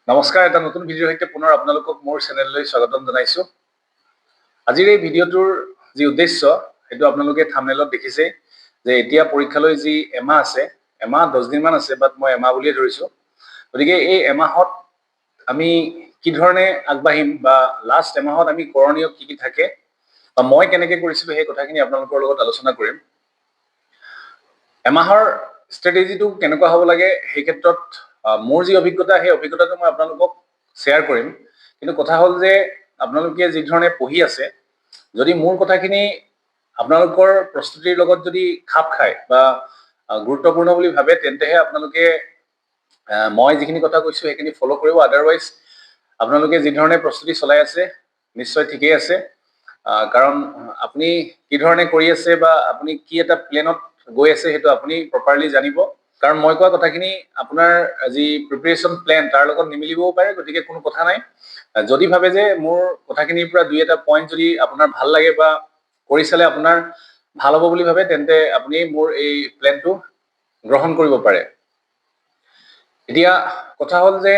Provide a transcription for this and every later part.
নমস্কাৰ, এটা নতুন ভিডিঅ'ৰ সৈতে পুনৰ আপোনালোকক মোৰ চেনেললৈ স্বাগতম জনাইছো। আজিৰ এই ভিডিঅ'টোৰ যি উদ্দেশ্য সেইটো আপোনালোকে থাম্বনেইলত দেখিছে যে এতিয়া পৰীক্ষালৈ যি এমাহ আছে, এমাহ 10 দিনমান আছে, বাট মই এমাহ বুলিয়ে ধৰিছো। গতিকে এই এমাহত আমি কি ধৰণে আগবাঢ়িম বা লাষ্ট এমাহত আমি কৰণীয় কি কি থাকে বা মই কেনেকৈ কৰিছিলো সেই কথাখিনি আপোনালোকৰ লগত আলোচনা কৰিম। এমাহৰ ষ্ট্ৰেটেজিটো কেনেকুৱা হ'ব লাগে সেই ক্ষেত্ৰত মোৰ যি অভিজ্ঞতা সেই অভিজ্ঞতাটো মই আপোনালোকক শ্বেয়াৰ কৰিম। কিন্তু কথা হ'ল যে আপোনালোকে যি ধৰণে পঢ়ি আছে, যদি মোৰ কথাখিনি আপোনালোকৰ প্ৰস্তুতিৰ লগত যদি খাপ খায় বা গুৰুত্বপূৰ্ণ বুলি ভাবে, তেন্তেহে আপোনালোকে মই যিখিনি কথা কৈছো সেইখিনি ফ'ল' কৰিব। আদাৰৱাইজ আপোনালোকে যি ধৰণে প্ৰস্তুতি চলাই আছে নিশ্চয় ঠিকেই আছে, কাৰণ আপুনি কি ধৰণে কৰি আছে বা আপুনি কি এটা প্লেনত গৈ আছে সেইটো আপুনি প্ৰপাৰলি জানিব। কাৰণ মই কোৱা কথাখিনি আপোনাৰ যি প্ৰিপাৰেশ্যন প্লেন তাৰ লগত নিমিলিবও পাৰে, গতিকে কোনো কথা নাই। যদি ভাবে যে মোৰ কথাখিনিৰ পৰা দুই এটা পইণ্ট যদি আপোনাৰ ভাল লাগে বা কৰি চালে আপোনাৰ ভাল হ'ব বুলি ভাবে, তেন্তে আপুনি মোৰ এই প্লেনটো গ্ৰহণ কৰিব পাৰে। এতিয়া কথা হ'ল যে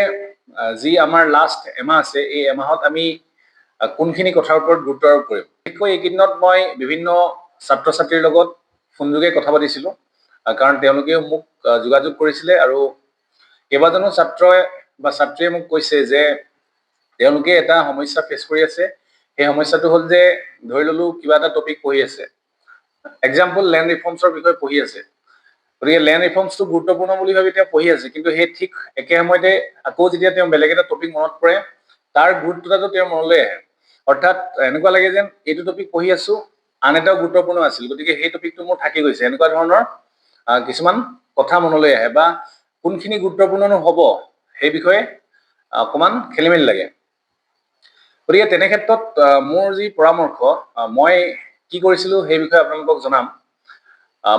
যি আমাৰ লাষ্ট এমাহ আছে, এই এমাহত আমি কোনখিনি কথাৰ ওপৰত গুৰুত্ব আৰোপ কৰিম। বিশেষকৈ এইকেইদিনত মই বিভিন্ন ছাত্ৰ ছাত্ৰীৰ লগত ফোনযোগে কথা পাতিছিলো, কাৰণ তেওঁলোকেও মোক যোগাযোগ কৰিছিলে আৰু কেইবাজনো ছাত্ৰই বা ছাত্ৰীয়ে মোক কৈছে যে তেওঁলোকে এটা সমস্যা ফেচ কৰি আছে। সেই সমস্যাটো হ'ল যে ধৰি ললো কিবা এটা টপিক পঢ়ি আছে, এক্সাম্পল লেণ্ড ৰিফৰ্মছৰ বিষয়ে পঢ়ি আছে। গতিকে লেণ্ড ৰিফৰ্মছটো গুৰুত্বপূৰ্ণ বুলি ভাবি তেওঁ পঢ়ি আছে, কিন্তু সেই ঠিক একে সময়তে আকৌ যেতিয়া তেওঁ বেলেগ এটা টপিক মনত পৰে, তাৰ গুৰুত্বতাটো তেওঁৰ মনলৈ আহে। অৰ্থাৎ এনেকুৱা লাগে যেন এইটো টপিক পঢ়ি আছো, আন এটাও গুৰুত্বপূৰ্ণ আছিল, গতিকে সেই টপিকটো মোৰ থাকি গৈছে। এনেকুৱা ধৰণৰ কিছুমান কথা মনলৈ আহে বা কোনখিনি গুৰুত্বপূৰ্ণ হ'ব সেই বিষয়ে অকণমান খেলি মেলি লাগে। গতিকে তেনে ক্ষেত্ৰত মোৰ যি পৰামৰ্শ, মই কি কৰিছিলো সেই বিষয়ে আপোনালোকক জনাম।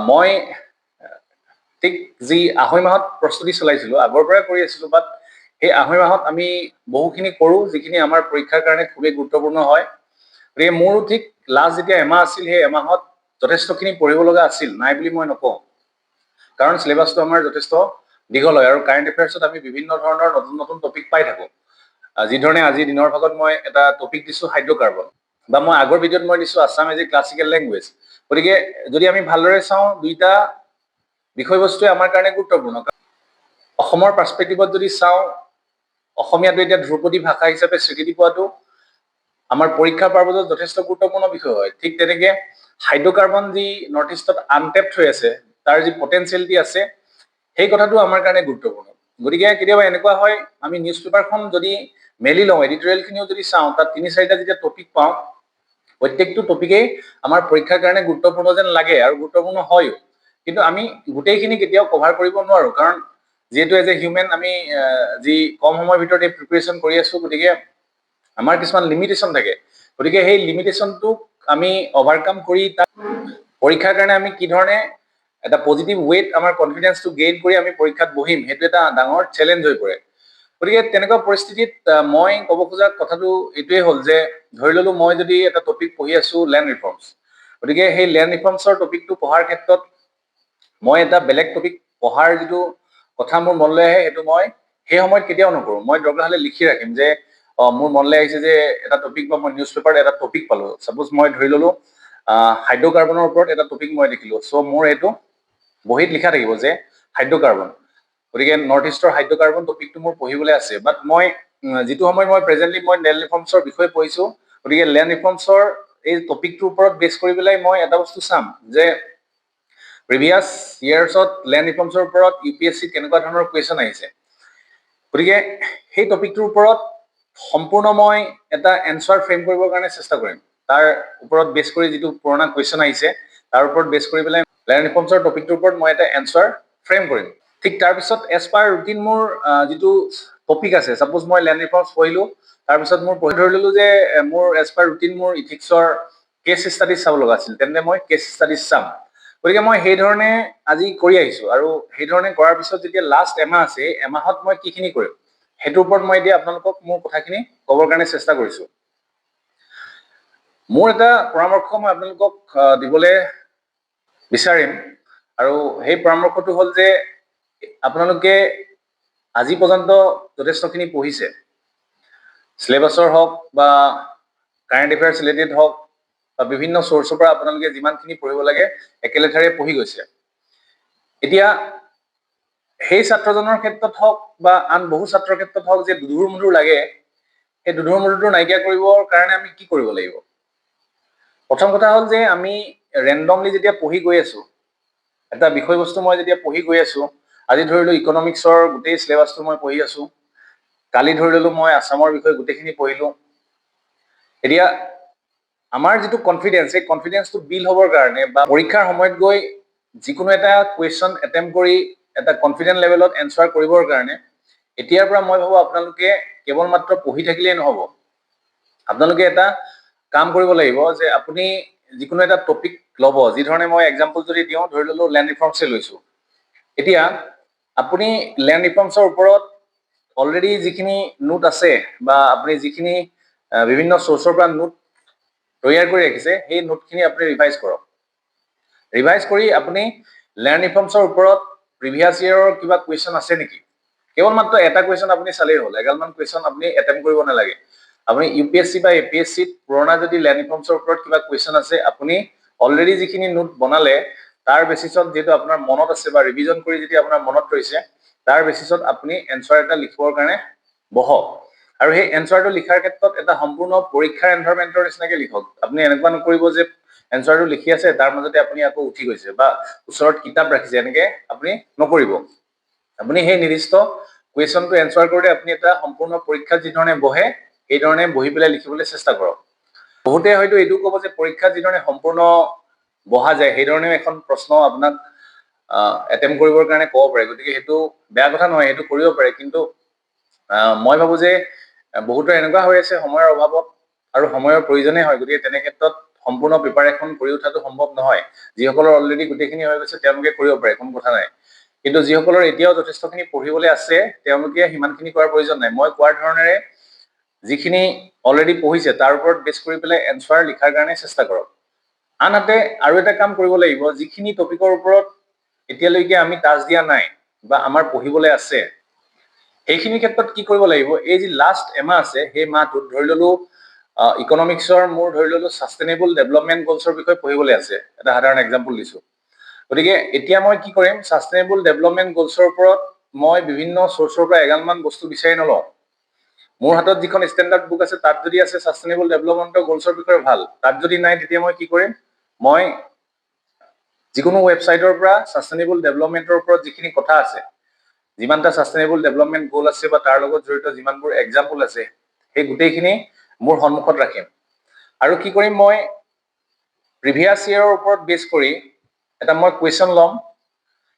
মই ঠিক যি আঢ়ৈ মাহত প্ৰস্তুতি চলাইছিলো, আগৰ পৰাই কৰি আছিলো, বাট সেই আঢ়ৈ মাহত আমি বহুখিনি কৰো যিখিনি আমাৰ পৰীক্ষাৰ কাৰণে খুবেই গুৰুত্বপূৰ্ণ হয়। গতিকে মোৰো ঠিক লাষ্ট যেতিয়া এমাহ আছিল, সেই এমাহত যথেষ্টখিনি পঢ়িব লগা আছিল, নাই বুলি মই নকওঁ, কাৰণ চিলেবাছটো আমাৰ যথেষ্ট দীঘল হয় আৰু কাৰেণ্ট এফেয়াৰ্ছত আমি বিভিন্ন ধৰণৰ নতুন নতুন টপিক পাই থাকো। যি ধৰণে আজিৰ দিনৰ ভাগত মই এটা টপিক দিছো হাইড্ৰ'কাৰ্বন, বা মই আগৰ ভিডিঅ'ত মই দিছো Assam as a classical language. গতিকে যদি আমি ভালদৰে চাওঁ, দুইটা বিষয়বস্তুৱে আমাৰ কাৰণে গুৰুত্বপূৰ্ণ। অসমৰ পাৰ্চপেক্টিভত যদি চাওঁ, অসমীয়াটো এতিয়া ধ্ৰুপদী ভাষা হিচাপে স্বীকৃতি পোৱাটো আমাৰ পৰীক্ষাৰ পাৰ্পজত যথেষ্ট গুৰুত্বপূৰ্ণ বিষয় হয়। ঠিক তেনেকে হাইড্ৰ'কাৰ্বন যি নৰ্থ ইষ্টত আনটেপড হৈ আছে, তাৰ যি পটেঞ্চিয়েলিটি আছে, সেই কথাটো আমাৰ কাৰণে গুৰুত্বপূৰ্ণ। গতিকে কেতিয়াবা এনেকুৱা হয়, আমি নিউজ পেপাৰখন যদি মেলি লওঁ, এডিটৰিয়েলখিনিও যদি চাওঁ, তাত 3-4টা যেতিয়া টপিক পাওঁ, প্ৰত্যেকটো টপিকেই আমাৰ পৰীক্ষাৰ কাৰণে গুৰুত্বপূৰ্ণ যেন লাগে আৰু গুৰুত্বপূৰ্ণ হয়ও। কিন্তু আমি গোটেইখিনি কেতিয়াও কভাৰ কৰিব নোৱাৰো, কাৰণ যিহেতু এজ এ হিউমেন আমি যি কম সময়ৰ ভিতৰত এই প্ৰিপাৰেশ্যন কৰি আছো, গতিকে আমাৰ কিছুমান লিমিটেশ্যন থাকে। গতিকে সেই লিমিটেশ্যনটোক আমি অভাৰকাম কৰি তাক পৰীক্ষাৰ কাৰণে আমি কি ধৰণে এটা পজিটিভ ৱেত আমাৰ কনফিডেন্সটো গেইন কৰি আমি পৰীক্ষাত বহিম, সেইটো এটা ডাঙৰ চেলেঞ্জ হৈ পৰে। গতিকে তেনেকুৱা পৰিস্থিতিত মই ক'ব খোজা কথাটো এইটোৱে হ'ল যে, ধৰি ললো মই যদি এটা টপিক পঢ়ি আছো লেণ্ড ৰিফৰ্মছ, গতিকে সেই লেণ্ড ৰিফৰ্মছৰ টপিকটো পঢ়াৰ ক্ষেত্ৰত মই এটা বেলেগ টপিক পঢ়াৰ যিটো কথা মোৰ মনলৈ আহে, সেইটো মই সেই সময়ত কেতিয়াও নকৰো। মই দৰকাৰ হ'লে লিখি ৰাখিম যে মোৰ মনলৈ আহিছে যে এটা টপিক, বা মই নিউজ পেপাৰত এটা টপিক পালো, ছাপোজ মই ধৰি ললো হাইড্ৰ'কাৰ্বনৰ ওপৰত এটা টপিক মই দেখিলো, চ' মোৰ এইটো বহীত লিখা থাকিব যে হাইড্ৰ'কাৰ্বন। গতিকে নৰ্থ ইষ্টৰ হাইড্ৰ'কাৰ্বন টপিকটো মোৰ পঢ়িবলৈ আছে, বাট মই যিটো সময়ত মই প্ৰেজেণ্টলি মই লেণ্ড ৰিফৰ্মছৰ বিষয়ে পঢ়িছো, গতিকে লেণ্ড ৰিফৰ্মছৰ এই টপিকটোৰ ওপৰত বেছ কৰি পেলাই মই এটা বস্তু চাম যে প্ৰিভিয়াছ ইয়াৰ্ছত লেণ্ড ৰিফৰ্মছৰ ওপৰত UPSC কেনেকুৱা ধৰণৰ কুৱেশ্যন আহিছে। গতিকে সেই টপিকটোৰ ওপৰত সম্পূৰ্ণ মই এটা এনচাৰ ফ্ৰেম কৰিবৰ কাৰণে চেষ্টা কৰিম। তাৰ ওপৰত বেছ কৰি যিটো পুৰণা কুৱেশ্যন আহিছে, তাৰ ওপৰত বেছ কৰি পেলাই লেণ্ড ৰিফৰ্মছৰ টপিকটোৰ ওপৰত মই এটা এনচাৰ ফ্ৰেম কৰিম। ঠিক তাৰপিছত এজ পাৰ ৰুটিন মোৰ যিটো টপিক আছে, ছাপোজ মই লেণ্ড ৰিফৰ্মছ পঢ়িলো, তাৰপিছত মোৰ পঢ়ি ধৰি ললো যে মোৰ এজ পাৰ ৰুটিন মোৰ ইথিক্সৰ কেছ ষ্টাডিজ চাব লগা আছিল, তেন্তে মই কেছ ষ্টাডিজ চাম। গতিকে মই সেই ধৰণে আজি কৰি আহিছো, আৰু সেই ধৰণে কৰাৰ পিছত যেতিয়া লাষ্ট এমাহ আছে, এমাহত মই কিখিনি কৰিম সেইটোৰ ওপৰত মই এতিয়া আপোনালোকক মোৰ কথাখিনি ক'বৰ কাৰণে চেষ্টা কৰিছো। মোৰ এটা পৰামৰ্শ মই আপোনালোকক দিবলৈ বিচাৰিম, আৰু সেই পৰামৰ্শটো হ'ল যে আপোনালোকে আজি পৰ্যন্ত যথেষ্টখিনি পঢ়িছে, সিলেবাছৰ হওক বা কাৰেণ্ট এফেয়াৰ্ছ ৰিলেটেড হওক বা বিভিন্ন চ'ৰ্চৰ পৰা আপোনালোকে যিমানখিনি পঢ়িব লাগে একেলেঠাৰে পঢ়ি গৈছে। এতিয়া সেই ছাত্ৰজনৰ ক্ষেত্ৰত হওক বা আন বহু ছাত্ৰৰ ক্ষেত্ৰত হওক যে দুধুৰ মুধুৰ লাগে, সেই দুধুৰ মুধুৰটো নাইকিয়া কৰিবৰ কাৰণে আমি কি কৰিব লাগিব? প্ৰথম কথা হ'ল যে আমি ৰেণ্ডমলি যেতিয়া পঢ়ি গৈ আছো, এটা বিষয়বস্তু মই যেতিয়া পঢ়ি গৈ আছো, আজি ধৰিলো ইকনমিক্সৰ গোটেই সিলেবাছটো মই পঢ়ি আছো, কালি ধৰি ললো মই আছামৰ বিষয়ে গোটেইখিনি পঢ়িলো। এতিয়া আমাৰ যিটো কনফিডেন্স, সেই কনফিডেন্সটো বিল্ড হ'বৰ কাৰণে বা পৰীক্ষাৰ সময়ত গৈ যিকোনো এটা কুৱেশ্যন এটেম্প কৰি এটা কনফিডেন্ট লেভেলত এনচাৰ কৰিবৰ কাৰণে এতিয়াৰ পৰা মই ভাবো আপোনালোকে কেৱল মাত্ৰ পঢ়ি থাকিলেই নহ'ব। আপোনালোকে এটা কাম কৰিব লাগিব যে আপুনি যিকোনো এটা টপিক ল'ব, যি ধৰণে মই এক্সাম্পল যদি দিওঁ, ধৰি ললো লেণ্ড ৰিফৰ্মছে লৈছো। এতিয়া আপুনি লেণ্ড ৰিফৰ্মছৰ ওপৰত অলৰেডি যিখিনি নোট আছে বা আপুনি যিখিনি বিভিন্ন চ'ৰ্চৰ পৰা নোট তৈয়াৰ কৰি ৰাখিছে, সেই নোটখিনি আপুনি ৰিভাইজ কৰক। ৰিভাইজ কৰি আপুনি লেণ্ড ৰিফৰ্মছৰ ওপৰত প্ৰিভিয়াছ ইয়েৰৰ কিবা কুৱেশ্যন আছে নেকি, কেৱল মাত্ৰ এটা কুৱেশ্যন আপুনি চালেই হ'ল, এগালমান কুৱেশ্যন আপুনি এটেম্প কৰিব নালাগে। আপুনি UPSC বা APSCত পুৰণা যদি লেণ্ড ৰিফৰ্মছৰ ওপৰত কিবা কুৱেশ্যন আছে, আপুনি অলৰেডি যিখিনি নোট বনালে তাৰ বেচিছত যিহেতু আপোনাৰ মনত আছে বা ৰিভিজন কৰি যদি আপোনাৰ মনত ৰৈছে, তাৰ বেচিছত আপুনি এনচাৰ এটা লিখিবৰ কাৰণে বহক। আৰু সেই এনচাৰটো লিখাৰ ক্ষেত্ৰত এটা সম্পূৰ্ণ পৰীক্ষাৰ এনভাইৰনমেণ্টৰ নিচিনাকে লিখক। আপুনি এনেকুৱা নকৰিব যে এনচাৰটো লিখি আছে, তাৰ মাজতে আপুনি আকৌ উঠি গৈছে বা ওচৰত কিতাপ ৰাখিছে, এনেকে আপুনি নকৰিব। আপুনি সেই নিৰ্দিষ্ট কুৱেশ্যনটো এনচাৰ কৰোঁতে আপুনি এটা সম্পূৰ্ণ পৰীক্ষাত যি ধৰণে বহে, সেই ধৰণে বহি পেলাই লিখিবলৈ চেষ্টা কৰক। বহুতে হয়তো এইটো ক'ব যে পৰীক্ষাত যি ধৰণে সম্পূৰ্ণ বহা যায়, সেই ধৰণেও এখন প্ৰশ্ন আপোনাক এটেম্প কৰিবৰ কাৰণে ক'ব পাৰে, গতিকে সেইটো বেয়া কথা নহয়, সেইটো কৰিব পাৰে। কিন্তু মই ভাবো যে বহুতৰ এনেকুৱা হৈ আছে সময়ৰ অভাৱত আৰু সময়ৰ প্ৰয়োজনেই হয়, গতিকে তেনে ক্ষেত্ৰত সম্পূৰ্ণ প্ৰিপাৰেশ্যন কৰি উঠাটো সম্ভৱ নহয়। যিসকলৰ অলৰেডি গোটেইখিনি হৈ গৈছে তেওঁলোকে কৰিব পাৰে, কোনো কথা নাই। কিন্তু যিসকলৰ এতিয়াও যথেষ্টখিনি পঢ়িবলৈ আছে, তেওঁলোকে সিমানখিনি কৰাৰ প্ৰয়োজন নাই। মই কোৱাৰ ধৰণেৰে যিখিনি অলৰেডি পঢ়িছে তাৰ ওপৰত বেছ কৰি পেলাই এনচাৰ লিখাৰ কাৰণে চেষ্টা কৰক। আনহাতে আৰু এটা কাম কৰিব লাগিব, যিখিনি টপিকৰ ওপৰত এতিয়ালৈকে আমি টাচ দিয়া নাই বা আমাৰ পঢ়িবলৈ আছে, সেইখিনি ক্ষেত্ৰত কি কৰিব লাগিব, এই যি লাষ্ট এমাহ আছে, সেই মাহটোত ধৰি ললো ইকনমিক্সৰ মোৰ ধৰি ললো ছাষ্টেইনেবল ডেভেলপমেণ্ট গলছৰ বিষয়ে পঢ়িবলৈ আছে, এটা সাধাৰণ এক্সাম্পল দিছো। গতিকে এতিয়া মই কি কৰিম, ছাষ্টেইনেবল ডেভেলপমেণ্ট গলছৰ ওপৰত মই বিভিন্ন চ'ৰ্চৰ পৰা এগালমান বস্তু বিচাৰি নলওঁ। মোৰ হাতত যিখন ষ্টেণ্ডাৰ্ড বুক আছে, তাত যদি আছে ছাষ্টেইনেবল ডেভেলপমেণ্টৰ গলছৰ বিষয়ে ভাল, তাত যদি নাই তেতিয়া মই কি কৰিম, মই যিকোনো ৱেবছাইটৰ পৰা ছাষ্টেইনেবল ডেভেলপমেণ্টৰ ওপৰত যিখিনি কথা আছে, যিমানটা ছাষ্টেইনেবল ডেভেলপমেণ্ট গ'ল আছে বা তাৰ লগত জড়িত যিমানবোৰ এক্সাম্পল আছে, সেই গোটেইখিনি মোৰ সন্মুখত ৰাখিম। আৰু কি কৰিম, মই প্ৰিভিয়াছ ইয়েৰৰ ওপৰত বেছ কৰি এটা মই কুৱেশ্যন ল'ম।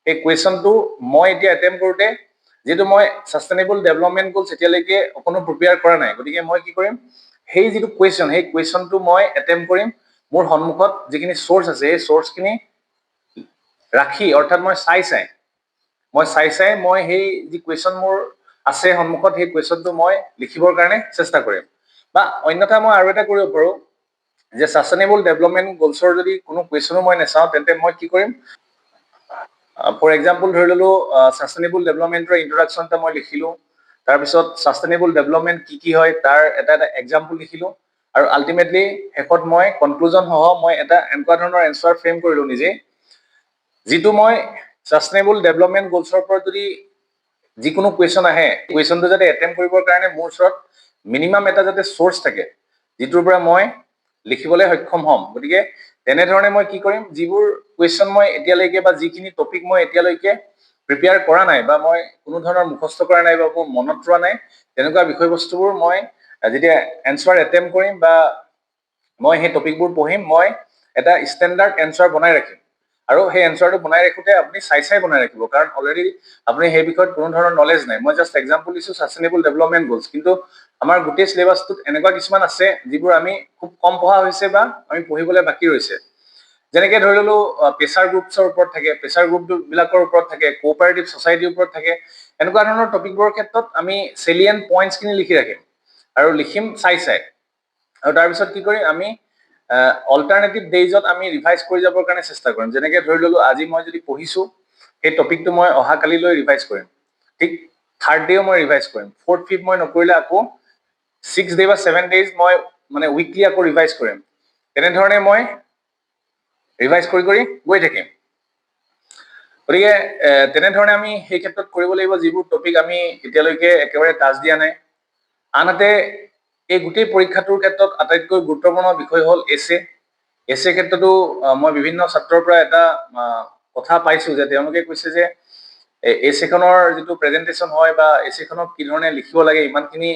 সেই কুৱেশ্যনটো মই এতিয়া এটেম্প কৰোঁতে, যিহেতু মই ছাষ্টেইনেবল ডেভেলপমেণ্ট গ'লছ এতিয়ালৈকে অকণো প্ৰিপেয়াৰ কৰা নাই, গতিকে মই কি কৰিম, সেই যিটো কুৱেশ্যন, সেই কুৱেশ্যনটো মই এটেম্প কৰিম। মোৰ সন্মুখত যিখিনি চ'ৰ্চ আছে, সেই চ'ৰ্চখিনি ৰাখি, অৰ্থাৎ মই চাই মই সেই যি কুৱেশ্যন মোৰ আছে সন্মুখত, সেই কুৱেশ্যনটো মই লিখিবৰ কাৰণে চেষ্টা কৰিম। বা অন্যথা মই আৰু এটা কৰিব পাৰোঁ যে ছাষ্টেইনেবল ডেভেলপমেণ্ট গলছৰ যদি কোনো কুৱেশ্যনো মই নাচাওঁ, তেন্তে মই কি কৰিম, ফৰ এক্সাম্পল ধৰি ললো ছাষ্টেইনেবল ডেভেলপমেণ্টৰ ইন্ট্ৰডাকশ্যন এটা মই লিখিলো, তাৰপিছত ছাষ্টেইনেবল ডেভেলপমেণ্ট কি হয় তাৰ এটা এক্সাম্পল লিখিলো, আৰু আল্টিমেটলি শেষত মই কনক্লুজন সহ মই এটা এনেকুৱা ধৰণৰ এনচাৰ ফ্ৰেম কৰিলো নিজে, যিটো মই ছাষ্টেইনেবল ডেভেলপমেণ্ট গলছৰ ওপৰত যদি যিকোনো কুৱেশ্যন আহে, কুৱেশ্যনটো যাতে এটেম্প কৰিবৰ কাৰণে মোৰ ওচৰত মিনিমাম এটা যাতে চ'ৰ্চ থাকে, যিটোৰ পৰা মই লিখিবলৈ সক্ষম হ'ম। গতিকে তেনেধৰণে মই কি কৰিম, যিবোৰ কুৱেশ্যন মই এতিয়ালৈকে বা যিখিনি টপিক মই এতিয়ালৈকে প্ৰিপেয়াৰ কৰা নাই বা মই কোনো ধৰণৰ মুখস্থ কৰা নাই বা মোৰ মনত ৰোৱা নাই, তেনেকুৱা বিষয়বস্তুবোৰ মই যেতিয়া এনচাৰ এটেম্প কৰিম বা মই সেই টপিকবোৰ পঢ়িম, মই এটা ষ্টেণ্ডাৰ্ড এনচাৰ বনাই ৰাখিম। আৰু সেই এনচাৰটো বনাই ৰাখোঁতে আপুনি চাই বনাই ৰাখিব, কাৰণ অলৰেডি আপুনি সেই বিষয়ত কোনো ধৰণৰ নলেজ নাই। মই জাষ্ট এক্সাম্পল দিছোঁ ছাষ্টেইনেবল ডেভেলপমেণ্ট গলছ, কিন্তু আমাৰ গোটেই চিলেবাছটোত এনেকুৱা কিছুমান আছে যিবোৰ আমি খুব কম পঢ়া হৈছে বা আমি পঢ়িবলৈ বাকী ৰৈছে। যেনেকে ধৰি ললো প্ৰেচাৰ গ্ৰুপছৰ ওপৰত থাকে, প্ৰেচাৰ গ্ৰুপ বিলাকৰ ওপৰত থাকে, কোঅপাৰেটিভ ছ'চাইটিৰ ওপৰত থাকে, এনেকুৱা ধৰণৰ টপিকবোৰৰ ক্ষেত্ৰত আমি চেলিয়েণ্ট পইণ্টছখিনি লিখি ৰাখিম আৰু লিখিম চাই। আৰু তাৰপিছত কি কৰিম, আমি অল্টাৰনেটিভ ডেইজত আমি ৰিভাইজ কৰি যাবৰ কাৰণে চেষ্টা কৰিম। যেনেকে ধৰি ললো আজি মই যদি পঢ়িছো, সেই টপিকটো মই অহাকালিলৈ ৰিভাইজ কৰিম। ঠিক থাৰ্ড ডেও মই ৰিভাইজ কৰিম, ফ'ৰ্থ ফিফ্থ মই নকৰিলে আকৌ 6 ডে বা 7 ডেজ মই মানে উইকলি আকৌ ৰিভাইজ কৰিম। তেনেধৰণে মই ৰিভাইজ কৰি কৰি গৈ থাকিম। গতিকে তেনেধৰণে আমি সেই ক্ষেত্ৰত কৰিব লাগিব যিবোৰ টপিক আমি এতিয়ালৈকে একেবাৰে টাচ দিয়া নাই। আনহাতে এই গোটেই পৰীক্ষাটোৰ ক্ষেত্ৰত আটাইতকৈ গুৰুত্বপূৰ্ণ বিষয় হ'ল এছে। এছে ক্ষেত্ৰতো মই বিভিন্ন ছাত্ৰৰ পৰা এটা কথা পাইছো যে তেওঁলোকে কৈছে যে এছেখনৰ যিটো প্ৰেজেণ্টেশ্যন হয় বা এছেখনক কি ধৰণে লিখিব লাগে ইমানখিনি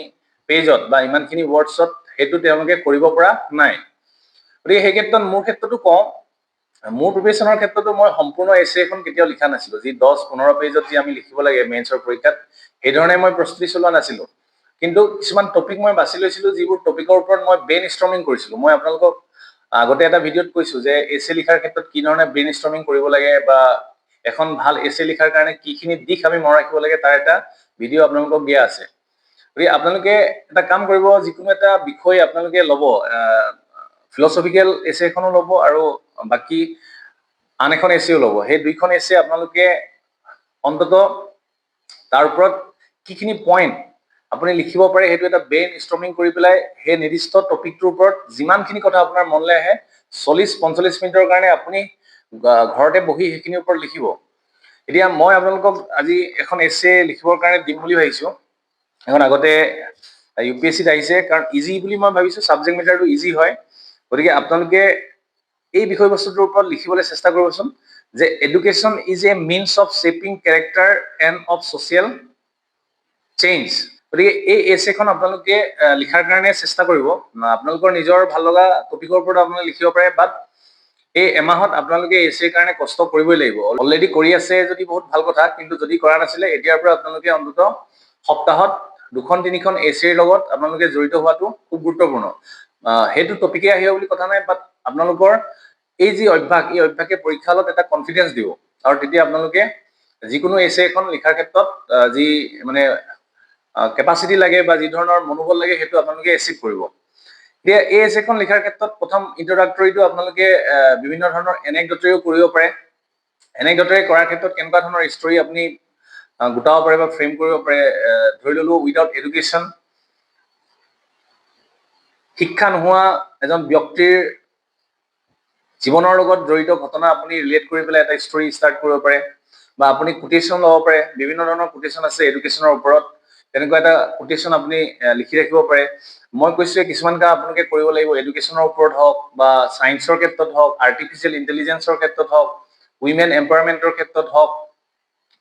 পেজত বা ইমানখিনি ৱৰ্ডছত, সেইটো তেওঁলোকে কৰিব পৰা নাই। গতিকে সেই ক্ষেত্ৰত মোৰ ক্ষেত্ৰতো কওঁ, মোৰ প্ৰিপেৰেশ্যনৰ ক্ষেত্ৰতো মই সম্পূৰ্ণ এছে এখন কেতিয়াও লিখা নাছিলো। যি 10-15 পেজত যি আমি লিখিব লাগে মেইনছৰ পৰীক্ষাত, সেই ধৰণে মই প্ৰস্তুতি চলোৱা নাছিলো। কিন্তু কিছুমান টপিক মই বাছি লৈছিলো, যিবোৰ টপিকৰ ওপৰত মই ব্ৰেইন ষ্টৰ্মিং কৰিছিলো। মই আপোনালোকক আগতে এটা ভিডিঅ'ত কৈছো যে এছে লিখাৰ ক্ষেত্ৰত কি ধৰণে ব্ৰেইন ষ্টৰ্মিং কৰিব লাগে বা এখন ভাল এছে লিখাৰ কাৰণে কিখিনি দিশ আমি মনত ৰাখিব লাগে তাৰ এটা ভিডিঅ' আপোনালোকক দিয়া আছে। গতিকে আপোনালোকে এটা কাম কৰিব, যিকোনো এটা বিষয় আপোনালোকে ল'ব, ফিলচফিকেল এছে এখনো ল'ব আৰু বাকী আন এখন এছেও ল'ব। সেই দুইখন এছে আপোনালোকে অন্তত তাৰ ওপৰত কিখিনি পইণ্ট আপুনি লিখিব পাৰে সেইটো এটা ব্ৰেইন ষ্টৰ্মিং কৰি পেলাই সেই নিৰ্দিষ্ট টপিকটোৰ ওপৰত যিমানখিনি কথা আপোনাৰ মনলৈ আহে 40-45 মিনিটৰ কাৰণে আপুনি ঘৰতে বহি সেইখিনিৰ ওপৰত লিখিব। এতিয়া মই আপোনালোকক আজি এখন এছে লিখিবৰ কাৰণে দিম বুলি ভাবিছো। এখন আগতে UPSCত আহিছে, কাৰণ ইজি বুলি মই ভাবিছো, ছাবজেক্ট মেটাৰটো ইজি হয়। গতিকে আপোনালোকে এই বিষয়বস্তুটোৰ ওপৰত লিখিবলৈ চেষ্টা কৰিবচোন যে education is a means of shaping character and of social change. গতিকে এই এছেখন আপোনালোকে লিখাৰ কাৰণে চেষ্টা কৰিব। আপোনালোকৰ নিজৰ ভাল লগা টপিকৰ ওপৰত আপোনালোকে লিখিব পাৰে, বাট এই এমাহত আপোনালোকে এছেৰ কাৰণে কষ্ট কৰিবই লাগিব। অলৰেডি কৰি আছে যদি বহুত ভাল কথা, কিন্তু যদি কৰা নাছিলে এতিয়াৰ পৰা আপোনালোকে অন্তত সপ্তাহত 2-3খন এছেৰ লগত আপোনালোকে জড়িত হোৱাটো খুব গুৰুত্বপূৰ্ণ। সেইটো টপিকে আহিব বুলি কথা নাই, বাট আপোনালোকৰ এই যি অভ্যাস, এই অভ্যাসে পৰীক্ষা হলত এটা কনফিডেন্স দিব। আৰু তেতিয়া আপোনালোকে যিকোনো এছে এখন লিখাৰ ক্ষেত্ৰত যি মানে কেপাচিটি লাগে বা যি ধৰণৰ মনোবল লাগে সেইটো আপোনালোকে এচিভ কৰিব। এতিয়া এই এছেখন লিখাৰ ক্ষেত্ৰত প্ৰথম ইন্ট্ৰডাক্টৰীটো আপোনালোকে বিভিন্ন ধৰণৰ এনেকডটেৰেও কৰিব পাৰে। এনেকডটেৰে কৰাৰ ক্ষেত্ৰত কেনেকুৱা ধৰণৰ ষ্টৰী আপুনি গোটাব পাৰে বা ফ্ৰেম কৰিব পাৰে। ধৰি ললো উইদাউট এডুকেশ্যন, শিক্ষা নোহোৱা এজন ব্যক্তিৰ জীৱনৰ লগত জড়িত ঘটনা আপুনি ৰিলেট কৰি পেলাই এটা ষ্টৰী ষ্টাৰ্ট কৰিব পাৰে। বা আপুনি কোটেশ্যন ল'ব পাৰে, বিভিন্ন ধৰণৰ কোটেশ্যন আছে এডুকেশ্যনৰ ওপৰত, তেনেকুৱা এটা কোটেশ্যন আপুনি লিখি ৰাখিব পাৰে। মই কৈছো কিছুমান কাম আপোনালোকে কৰিব লাগিব এডুকেশ্যনৰ ওপৰত হওক বা ছায়েন্সৰ ক্ষেত্ৰত হওক, আৰ্টিফিচিয়েল ইণ্টেলিজেন্সৰ ক্ষেত্ৰত হওক, উইমেন এম্পাৱাৰমেণ্টৰ ক্ষেত্ৰত হওক,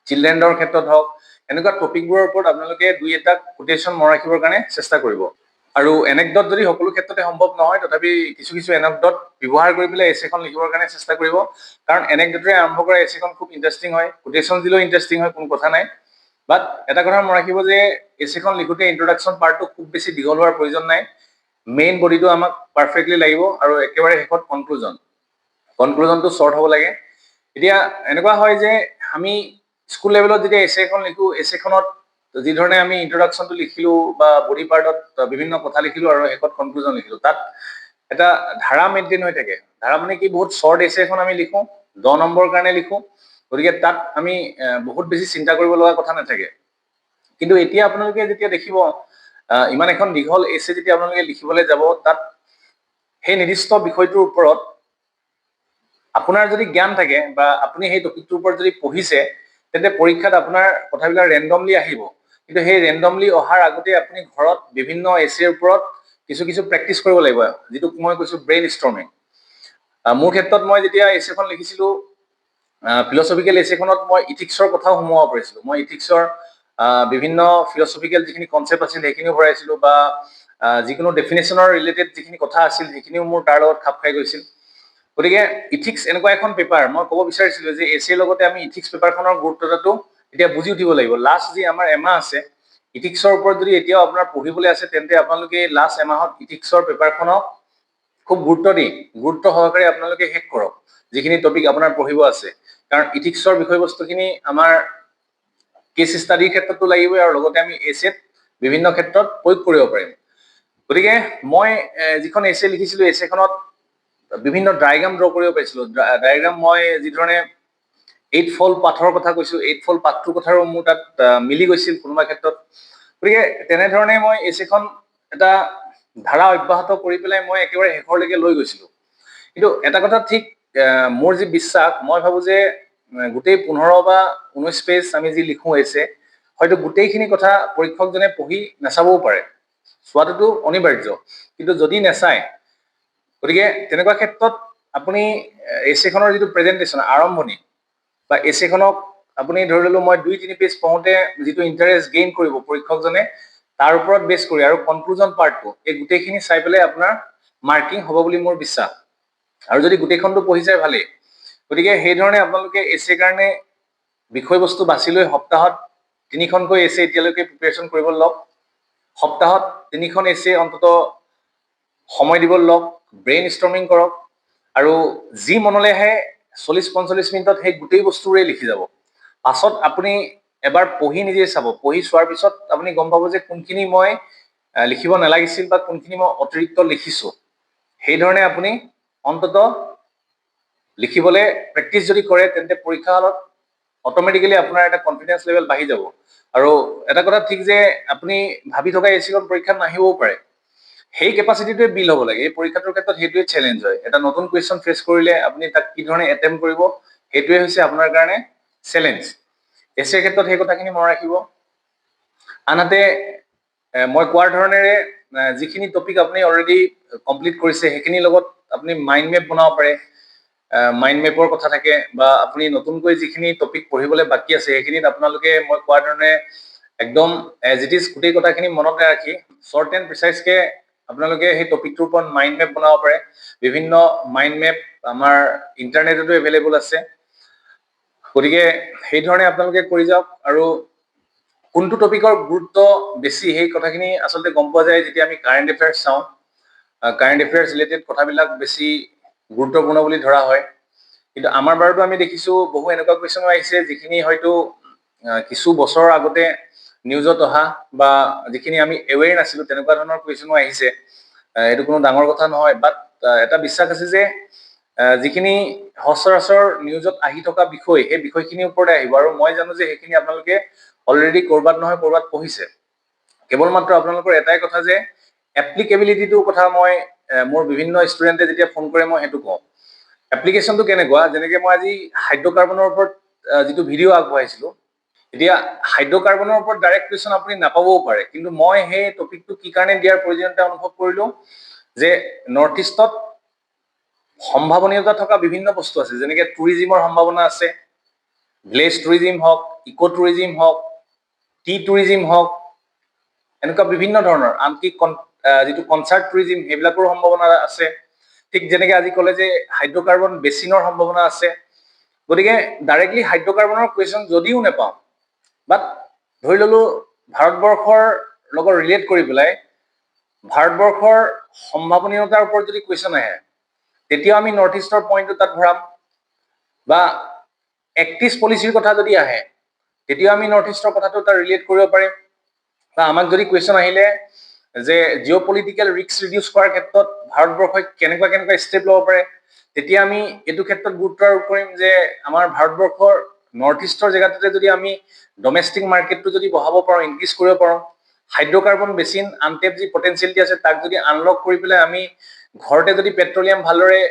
চিলড্ৰেনৰ ক্ষেত্ৰত হওক, এনেকুৱা টপিকবোৰৰ ওপৰত আপোনালোকে 2-এটা কোটেশ্যন মনত ৰাখিবৰ কাৰণে চেষ্টা কৰিব। আৰু এনেকডট যদি সকলো ক্ষেত্ৰতে সম্ভৱ নহয়, তথাপি কিছু কিছু এনেকডট ব্যৱহাৰ কৰি পেলাই এছেখন লিখিবৰ কাৰণে চেষ্টা কৰিব। কাৰণ এনেকডটেৰে আৰম্ভ কৰা এছেখন খুব ইণ্টাৰেষ্টিং হয়, কোটেশ্যন দিলেও ইণ্টাৰেষ্টিং হয়, কোনো কথা নাই। বাট এটা কথা মনত ৰাখিব যে এছেখন লিখোতে ইন্ট্ৰডাকশ্যন পাৰ্টটো খুব বেছি দীঘল হোৱাৰ প্ৰয়োজন নাই। মেইন বডিটো আমাক পাৰফেক্টলি লাগিব আৰু একেবাৰে শেষত কনক্লুজনটো শ্বৰ্ট হ'ব লাগে। এতিয়া এনেকুৱা হয় যে আমি স্কুল লেভেলত যেতিয়া এছে এখন লিখো, এছেখনত যি ধৰণে আমি ইন্ট্ৰডাকশ্যনটো লিখিলো বা বডি পাৰ্টত বিভিন্ন কথা লিখিলো আৰু শেষত কনক্লুজন লিখিলো, তাত এটা ধাৰা মেইনটেইন হৈ থাকে। ধাৰা মানে কি, বহুত শ্বৰ্ট এছে এখন আমি লিখো, 10 নম্বৰৰ কাৰণে লিখো, গতিকে তাত আমি বহুত বেছি চিন্তা কৰিব লগা কথা নাথাকে। কিন্তু এতিয়া আপোনালোকে যেতিয়া দেখিব ইমান এখন দীঘল এছে যেতিয়া আপোনালোকে লিখিবলৈ যাব, তাত সেই নিৰ্দিষ্ট বিষয়টোৰ ওপৰত আপোনাৰ যদি জ্ঞান থাকে বা আপুনি সেই টপিকটোৰ ওপৰত যদি পঢ়িছে, তেন্তে পৰীক্ষাত আপোনাৰ কথাবিলাক ৰেণ্ডমলি আহিব। কিন্তু সেই ৰেণ্ডমলি অহাৰ আগতে আপুনি ঘৰত বিভিন্ন এছেৰ ওপৰত কিছু কিছু প্ৰেক্টিচ কৰিব লাগিব, যিটোক মই কৈছো ব্ৰেইন ষ্টৰ্মিং। মোৰ ক্ষেত্ৰত মই যেতিয়া এছেখন লিখিছিলো, ফিলচফিকেল এছেখনত মই ইথিক্সৰ কথাও সোমোৱাব পাৰিছিলো। মই ইথিক্সৰ বিভিন্ন ফিলচফিকেল যিখিনি কনচেপ্ট আছিল সেইখিনিও ভৰাইছিলো, বা যিকোনো ডেফিনেশ্যনৰ ৰিলেটেড যিখিনি কথা আছিল সেইখিনিও মোৰ তাৰ লগত খাপ খাই গৈছিল। গতিকে ইথিক্স এনেকুৱা এখন পেপাৰ, মই ক'ব বিচাৰিছিলো যে এছেৰ লগতে আমি ইথিক্স পেপাৰখনৰ গুৰুত্বটো এতিয়া বুজি উঠিব লাগিব। লাষ্ট যি আমাৰ এমাহ আছে ইথিক্সৰ ওপৰত যদি এতিয়াও আপোনাৰ পঢ়িবলৈ আছে, তেন্তে আপোনালোকে লাষ্ট এমাহত ইথিক্সৰ পেপাৰখনক খুব গুৰুত্ব সহকাৰে আপোনালোকে শেষ কৰক, যিখিনি টপিক আপোনাৰ পঢ়িব আছে। কাৰণ ইথিক্সৰ বিষয়বস্তুখিনি আমাৰ কেছ ষ্টাডিৰ ক্ষেত্ৰতো লাগিবই, আৰু লগতে আমি এছেত বিভিন্ন ক্ষেত্ৰত প্ৰয়োগ কৰিব পাৰিম। গতিকে মই যিখন এছে লিখিছিলো, এছেখনত বিভিন্ন ডায়েগ্ৰাম ড্ৰ কৰিব পাৰিছিলো। ডায়েগ্ৰাম মই যি ধৰণে 8-fold পাথৰ কথা কৈছোঁ, 8-fold পাথটোৰ কথাও মোৰ তাত মিলি গৈছিল কোনোবা ক্ষেত্ৰত। গতিকে তেনেধৰণে মই এছেখন এটা ধাৰা অব্যাহত কৰি পেলাই মই একেবাৰে শেষৰলৈকে লৈ গৈছিলোঁ। কিন্তু এটা কথা ঠিক, মোৰ যি বিশ্বাস, মই ভাবোঁ যে গোটেই 15 বা 19 পেজ আমি যি লিখোঁ এছে, হয়তো গোটেইখিনি কথা পৰীক্ষকজনে পঢ়ি নাচাবও পাৰে, চোৱাটোতো অনিবাৰ্য, কিন্তু যদি নাচায়, গতিকে তেনেকুৱা ক্ষেত্ৰত আপুনি এছেখনৰ যিটো প্ৰেজেণ্টেশ্যন আৰম্ভণি বা এছেখনক আপুনি ধৰি ললো মই 2-3 পেজ পঢ়োঁতে যিটো ইণ্টাৰেষ্ট গেইন কৰিব পৰীক্ষকজনে, তাৰ ওপৰত বেছ কৰি আৰু কনক্লুজন পাৰ্টটো এই গোটেইখিনি চাই পেলাই আপোনাৰ মাৰ্কিং হ'ব বুলি মোৰ বিশ্বাস। আৰু যদি গোটেইখনটো পঢ়ি যায় ভালেই। গতিকে সেইধৰণে আপোনালোকে এছে কাৰণে বিষয়বস্তু বাছি লৈ সপ্তাহত 3খনকৈ এছে এতিয়ালৈকে প্ৰিপাৰেশ্যন কৰিব লওক। সপ্তাহত 3খন এছে অন্তত সময় দিব লওক, ব্ৰেইন ষ্টৰ্মিং কৰক, আৰু যি মনলৈ আহে 40-45 মিনিটত সেই গোটেই বস্তুৰে লিখি যাব। পাছত আপুনি এবাৰ পঢ়ি নিজে চাব, পঢ়ি চোৱাৰ পিছত আপুনি গম পাব যে কোনখিনি মই লিখিব নালাগিছিল বা কোনখিনি মই অতিৰিক্ত লিখিছোঁ। সেইধৰণে আপুনি অন্তত লিখিবলৈ প্ৰেক্টিচ যদি কৰে, তেন্তে পৰীক্ষা হলত অট'মেটিকেলি আপোনাৰ এটা কনফিডেন্স লেভেল বাঢ়ি যাব। আৰু এটা কথা ঠিক যে আপুনি ভাবি থকা এছিখন পৰীক্ষাত নাহিবও পাৰে, সেই কেপাচিটিটোৱে বিল্ড হ'ব লাগে। এই পৰীক্ষাটোৰ ক্ষেত্ৰত সেইটোৱে চেলেঞ্জ হয়। এটা নতুন কুৱেশ্যন ফেচ কৰিলে আপুনি তাক কি ধৰণে এটেম্প কৰিব, সেইটোৱে হৈছে আপোনাৰ কাৰণে চেলেঞ্জ। এছেৰ ক্ষেত্ৰত সেই কথাখিনি মনত ৰাখিব। আনহাতে মই কোৱাৰ ধৰণেৰে যিখিনি টপিক আপুনি অলৰেডি কমপ্লিট কৰিছে, সেইখিনিৰ লগত আপুনি মাইণ্ড মেপ বনাব পাৰে। মাইণ্ড মেপৰ কথা থাকে, বা আপুনি নতুনকৈ যিখিনি টপিক পঢ়িবলৈ বাকী আছে সেইখিনিত আপোনালোকে মই কোৱাৰ ধৰণে একদম এজ ইট ইজ গোটেই কথাখিনি মনত ৰাখি শ্বৰ্ট এণ্ড প্ৰিচাইজকে আপোনালোকে সেই টপিকটোৰ ওপৰত মাইণ্ড মেপ বনাব পাৰে। বিভিন্ন মাইণ্ড মেপ আমাৰ ইণ্টাৰনেটতো এভেইলেবল আছে। গতিকে সেইধৰণে আপোনালোকে কৰি যাওক। আৰু কোনটো টপিকৰ গুৰুত্ব বেছি সেই কথাখিনি আচলতে গম পোৱা যায় যেতিয়া আমি কাৰেণ্ট এফেয়াৰ্ছ চাওঁ। কাৰেণ্ট এফেয়াৰ্ছ ৰিলেটেড কথাবিলাক বেছি গুৰুত্বপূৰ্ণ বুলি ধৰা হয়। কিন্তু আমাৰ বাৰতো আমি দেখিছোঁ বহু এনেকুৱা কুৱেশ্যনো আহিছে যিখিনি হয়তো কিছু বছৰৰ আগতে নিউজত অহা বা যিখিনি আমি এৱেৰ নাছিলোঁ তেনেকুৱা ধৰণৰ কুৱেশ্যনো আহিছে। এইটো কোনো ডাঙৰ কথা নহয়, বাট এটা বিশ্বাস আছে যে যিখিনি সচৰাচৰ নিউজত আহি থকা বিষয়, সেই বিষয়খিনিৰ ওপৰতে আহিব। আৰু মই জানো যে সেইখিনি আপোনালোকে অলৰেডি ক'ৰবাত নহয় ক'ৰবাত পঢ়িছে। কেৱল মাত্ৰ আপোনালোকৰ এটাই কথা যে এপ্লিকেবিলিটিটোৰ কথা মই মোৰ বিভিন্ন ষ্টুডেণ্টে যেতিয়া ফোন কৰে মই সেইটো কওঁ। এপ্লিকেশ্যনটো কেনেকুৱা, যেনেকৈ মই আজি হাইড্ৰ'কাৰ্বনৰ ওপৰত যিটো ভিডিঅ' আগবঢ়াইছিলোঁ, এতিয়া হাইড্ৰ'কাৰ্বনৰ ওপৰত ডাইৰেক্ট কুৱেশ্যন আপুনি নাপাবও পাৰে, কিন্তু মই সেই টপিকটো কি কাৰণে দিয়াৰ প্ৰয়োজনীয়তা অনুভৱ কৰিলোঁ যে নৰ্থ ইষ্টত সম্ভাৱনীয়তা থকা বিভিন্ন বস্তু আছে, যেনেকৈ টুৰিজিমৰ সম্ভাৱনা আছে, ভিলেজ টুৰিজিম হওক, ইক' টুৰিজিম হওক, টি টুৰিজিম হওক, এনেকুৱা বিভিন্ন ধৰণৰ, আনকি যিটো কনচাৰ্ট টুৰিজিম সেইবিলাকৰো সম্ভাৱনা আছে। ঠিক যেনেকৈ আজি ক'লে যে হাইড্ৰ'কাৰ্বন বেচিনৰ সম্ভাৱনা আছে। গতিকে ডাইৰেক্টলি হাইড্ৰ'কাৰ্বনৰ কুৱেশ্যন যদিও নাপাওঁ, বাট ধৰি ললো ভাৰতবৰ্ষৰ লগত ৰিলেট কৰি পেলাই ভাৰতবৰ্ষৰ সম্ভাৱনীয়তাৰ ওপৰত যদি কুৱেশ্যন আহে, তেতিয়াও আমি নৰ্থ ইষ্টৰ পইণ্টটো তাত ভৰাম। বা এক্টিছ পলিচিৰ কথা যদি আহে, তেতিয়াও আমি নৰ্থ ইষ্টৰ কথাটো তাত ৰিলেট কৰিব পাৰিম। বা আমাক যদি কুৱেশ্যন আহিলে যে জিঅ' পলিটিকেল ৰিস্ক ৰিডিউচ কৰাৰ ক্ষেত্ৰত ভাৰতবৰ্ষই কেনেকুৱা কেনেকুৱা ষ্টেপ ল'ব পাৰে, তেতিয়া আমি এইটো ক্ষেত্ৰত গুৰুত্ব আৰোপ কৰিম যে আমাৰ ভাৰতবৰ্ষৰ নৰ্থ ইষ্টৰ জেগাটোতে যদি আমি ডমেষ্টিক মাৰ্কেটটো যদি বঢ়াব পাৰোঁ, ইনক্ৰিজ কৰিব পাৰোঁ, হাইড্ৰ'কাৰ্বন বেচিন আনটেপ যি পটেঞ্চিয়েলিটি আছে তাক যদি আনলক কৰি পেলাই আমি ঘৰতে যদি পেট্ৰলিয়াম ভালদৰে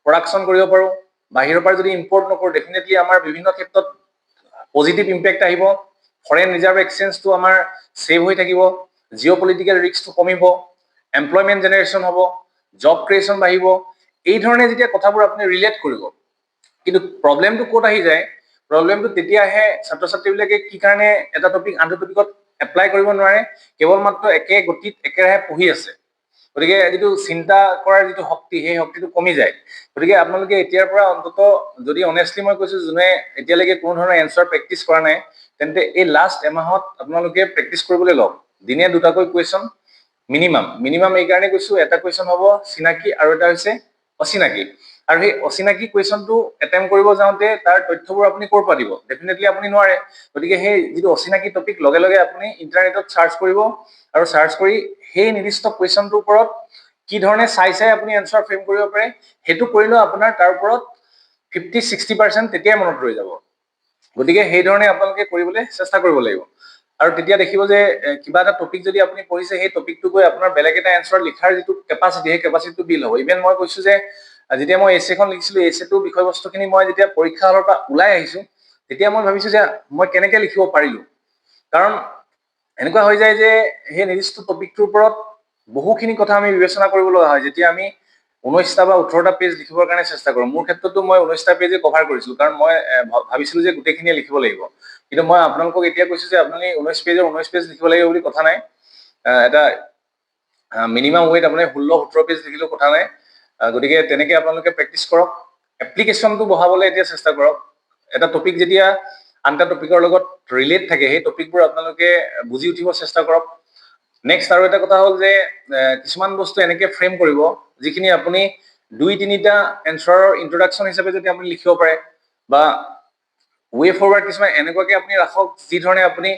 প্ৰডাকশ্যন কৰিব পাৰোঁ, বাহিৰৰ পৰা যদি ইম্পৰ্ট নকৰোঁ, ডেফিনেটলি আমাৰ বিভিন্ন ক্ষেত্ৰত পজিটিভ ইম্পেক্ট আহিব। ফৰেন ৰিজাৰ্ভ এক্সচেঞ্জটো আমাৰ ছেভ হৈ থাকিব, জিঅ' পলিটিকেল ৰিস্কটো কমিব, এমপ্লয়মেণ্ট জেনেৰেশ্যন হ'ব, জব ক্ৰিয়েশ্যন বাঢ়িব। এই ধৰণে যেতিয়া কথাবোৰ আপুনি ৰিলেট কৰিব, কিন্তু প্ৰব্লেমটো ক'ত আহি যায়, প্ৰব্লেমটো তেতিয়া আহে ছাত্ৰ ছাত্ৰীবিলাকে কি কাৰণে এটা টপিক আনটো টপিকত এপ্লাই কৰিব নোৱাৰে, কেৱল মাত্ৰ একে গতিত একেৰাহে পঢ়ি আছে। গতিকে যিটো চিন্তা কৰাৰ যিটো শক্তি, সেই শক্তিটো কমি যায়। গতিকে আপোনালোকে এতিয়াৰ পৰা অন্তত, যদি অনেষ্টলি মই কৈছোঁ যোনে এতিয়ালৈকে কোনো ধৰণৰ এনচাৰ প্ৰেক্টিচ কৰা নাই, তেন্তে এই লাষ্ট এমাহত আপোনালোকে প্ৰেক্টিচ কৰিবলৈ লওক। দিনে 2টাকৈ কুৱেশ্যন মিনিমাম এই কাৰণে কৈছোঁ, এটা কুৱেশ্যন হ'ব চিনাকি আৰু এটা হৈছে অচিনাকি। আৰু সেই অচিনাকি কুৱেশ্যনটো এটেম্প কৰিব যাওঁতে তাৰ তথ্যবোৰ আপুনি ক'ৰ পৰা দিব, ডেফিনেটলি আপুনি নোৱাৰে। গতিকে সেই যিটো অচিনাকি টপিক লগে লগে আপুনি ইণ্টাৰনেটত চাৰ্চ কৰিব, আৰু চাৰ্চ কৰি সেই নিৰ্দিষ্ট কুৱেশ্যনটোৰ ওপৰত কি ধৰণে চাই আপুনি এনচাৰ ফ্ৰেম কৰিব পাৰে, সেইটো কৰিলেও আপোনাৰ তাৰ ওপৰত 50-60% তেতিয়াই মনত ৰৈ যাব। গতিকে সেই ধৰণে আপোনালোকে কৰিবলৈ চেষ্টা কৰিব লাগিব আৰু তেতিয়া দেখিব যে কিবা এটা টপিক যদি আপুনি পঢ়িছে সেই টপিকটো গৈ আপোনাৰ বেলেগ এটা এনচাৰ লিখাৰ যিটো কেপাচিটি সেই কেপাচিটিটো বিল হ'ব ইভেন মই কৈছো যে যেতিয়া মই এছেখন লিখিছিলো এছেটো বিষয়বস্তুখিনি মই যেতিয়া পৰীক্ষা হলৰ পৰা ওলাই আহিছো তেতিয়া মই ভাবিছো যে মই কেনেকৈ লিখিব পাৰিলো কাৰণ এনেকুৱা হৈ যায় যে সেই নিৰ্দিষ্ট টপিকটোৰ ওপৰত বহুখিনি কথা আমি বিবেচনা কৰিব লগা হয় যেতিয়া আমি 19টা বা 18টা পেজ লিখিবৰ কাৰণে চেষ্টা কৰোঁ মোৰ ক্ষেত্ৰতো মই 19টা পেজে কভাৰ কৰিছিলো কাৰণ মই ভাবিছিলো যে গোটেইখিনিয়ে লিখিব লাগিব কিন্তু মই আপোনালোকক এতিয়া কৈছো যে আপুনি 19 পেজ লিখিব লাগিব বুলি কথা নাই এটা মিনিমাম ৱেইট আপুনি 16-17 পেজ লিখিলেও কথা নাই গতিকে তেনেকে আপোনালোকে প্ৰেক্টিচ কৰক এপ্লিকেশ্যনটো বঢ়াবলৈ এতিয়া চেষ্টা কৰক এটা টপিক যেতিয়া আন এটা টপিকৰ লগত ৰিলেট থাকে সেই টপিকবোৰ আপোনালোকে বুজি উঠিব চেষ্টা কৰক নেক্সট আৰু এটা কথা হ'ল যে কিছুমান বস্তু এনেকে ফ্ৰেম কৰিব যিখিনি আপুনি 2-3টা এনচাৰৰ ইন্ট্ৰডাকশ্যন হিচাপে যদি আপুনি লিখিব পাৰে বা ৱে ফৰৱাৰ্ড কিছুমান এনেকুৱাকে আপুনি ৰাখক যি ধৰণে আপুনি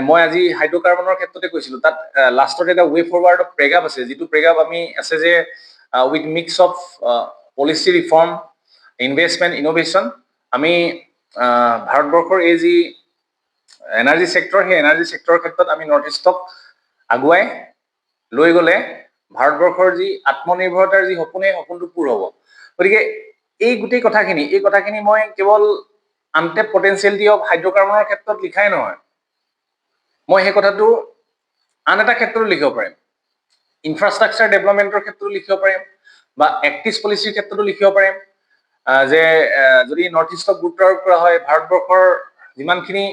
মই আজি হাইড্ৰকাৰ্বনৰ ক্ষেত্ৰতে কৈছিলো তাত লাষ্টত এটা ৱে ফৰৱাৰ্ড প্ৰেগাপ আছে যিটো প্ৰেগাপ আমি আছে যে with mix of policy reform investment innovation আমি ভাৰতবৰ্ষৰ এই যি এনাৰ্জি ছেক্টৰ সেই এনাৰ্জি ছেক্টৰৰ ক্ষেত্ৰত আমি নৰ্থ ইষ্টক আগুৱাই লৈ গ'লে ভাৰতবৰ্ষৰ যি আত্মনিৰ্ভৰতাৰ যি সপোন সেই সপোনটো পূৰ হ'ব গতিকে এই গোটেই কথাখিনি মই কেৱল আনটেপ পটেঞ্চিয়েলিটি অফ হাইড্ৰকাৰ্বনৰ ক্ষেত্ৰত লিখাই নহয় মই সেই কথাটো আন এটা ক্ষেত্ৰতো লিখিব পাৰিম ইনফ্ৰাষ্ট্ৰাকচাৰ ডেভেলপমেণ্টৰ ক্ষেত্ৰতো লিখিব পাৰিম বা এক্টিছ পলিচিৰ ক্ষেত্ৰতো লিখিব পাৰিম যে যদি নৰ্থ ইষ্টক গুৰুত্ব আৰোপ কৰা হয় ভাৰতবৰ্ষৰ যিমানখিনি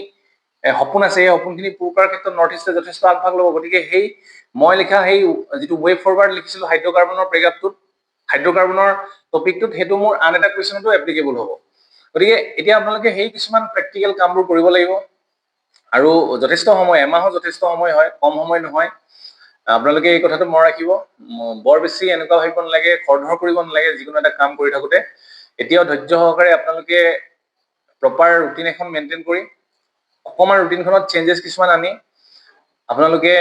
সপোন আছে সেই সপোনখিনি পূৰ কৰাৰ ক্ষেত্ৰত নৰ্থ ইষ্টে যথেষ্ট আগভাগ ল'ব গতিকে সেই মই লিখা সেই যিটো ৱে ফৰৱাৰ্ড লিখিছিলো হাইড্ৰকাৰ্বনৰ প্ৰেগাপটোত হাইড্ৰকাৰ্বনৰ টপিকটোত সেইটো মোৰ আন এটা কুৱেশ্যনতো এপ্লিকেবল হ'ব গতিকে এতিয়া আপোনালোকে সেই কিছুমান প্ৰেক্টিকেল কামবোৰ কৰিব লাগিব আৰু যথেষ্ট সময় এমাহৰ যথেষ্ট সময় হয় কম সময় নহয় আপোনালোকে এই কথাটো মনত ৰাখিব বৰ বেছি এনেকুৱা ভাবিব নালাগে খৰধৰ কৰিব নালাগে যিকোনো এটা কাম কৰি থাকোঁতে এতিয়াও ধৈৰ্য সহকাৰে আপোনালোকে প্ৰপাৰ ৰুটিন এখন মেইনটেইন কৰি অকণমান ৰুটিনখনত চেঞ্জেছ কিছুমান আনি আপোনালোকে